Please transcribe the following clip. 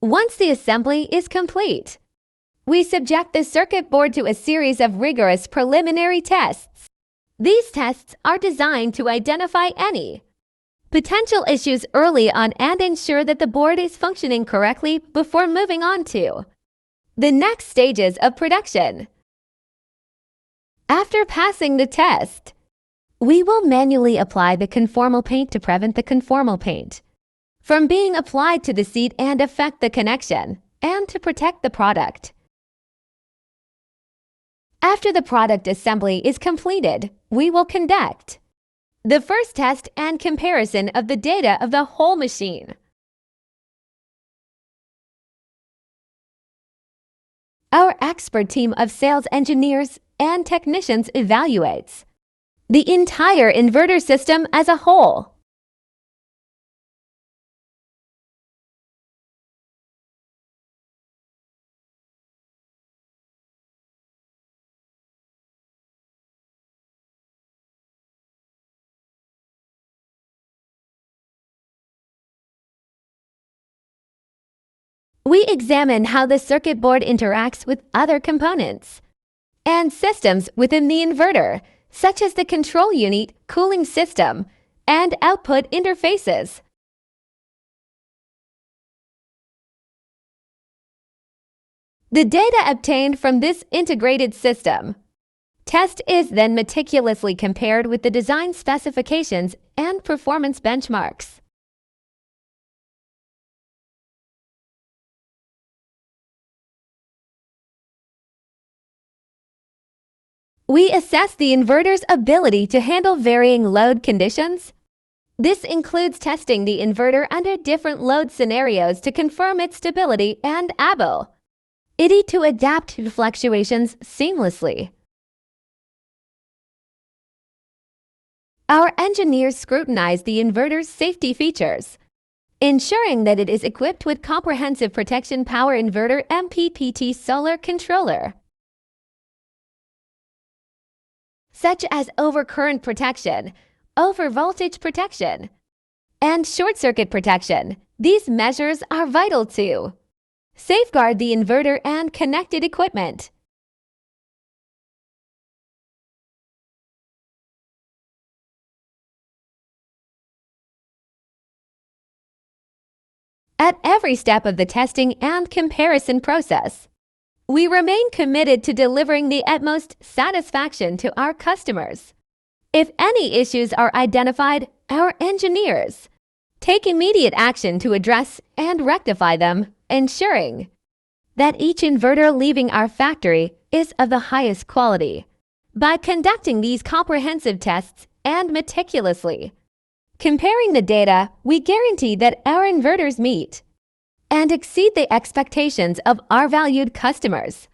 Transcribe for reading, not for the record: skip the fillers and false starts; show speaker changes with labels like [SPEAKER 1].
[SPEAKER 1] Once the assembly is complete, we subject the circuit board to a series of rigorous preliminary tests. These tests are designed to identify any potential issues early on and ensure that the board is functioning correctly before moving on to the next stages of production. After passing the test, we will manually apply the conformal paint to prevent the conformal paint from being applied to the seat and affect the connection, and to protect the product. After the product assembly is completed, we will conduct the first test and comparison of the data of the whole machine. Our expert team of sales engineers and technicians evaluates the entire inverter system as a whole. We examine how the circuit board interacts with other components and systems within the inverter, such as the control unit, cooling system, and output interfaces. The data obtained from this integrated system test is then meticulously compared with the design specifications and performance benchmarks. We assess the inverter's ability to handle varying load conditions. This includes testing the inverter under different load scenarios to confirm its stability and ability to adapt to fluctuations seamlessly. Our engineers scrutinize the inverter's safety features, ensuring that it is equipped with comprehensive protection power inverter MPPT solar controller, such as overcurrent protection, overvoltage protection, and short-circuit protection. These measures are vital to safeguard the inverter and connected equipment. At every step of the testing and comparison process, we remain committed to delivering the utmost satisfaction to our customers. If any issues are identified, our engineers take immediate action to address and rectify them, ensuring that each inverter leaving our factory is of the highest quality. By conducting these comprehensive tests and meticulously comparing the data, we guarantee that our inverters meet and exceed the expectations of our valued customers.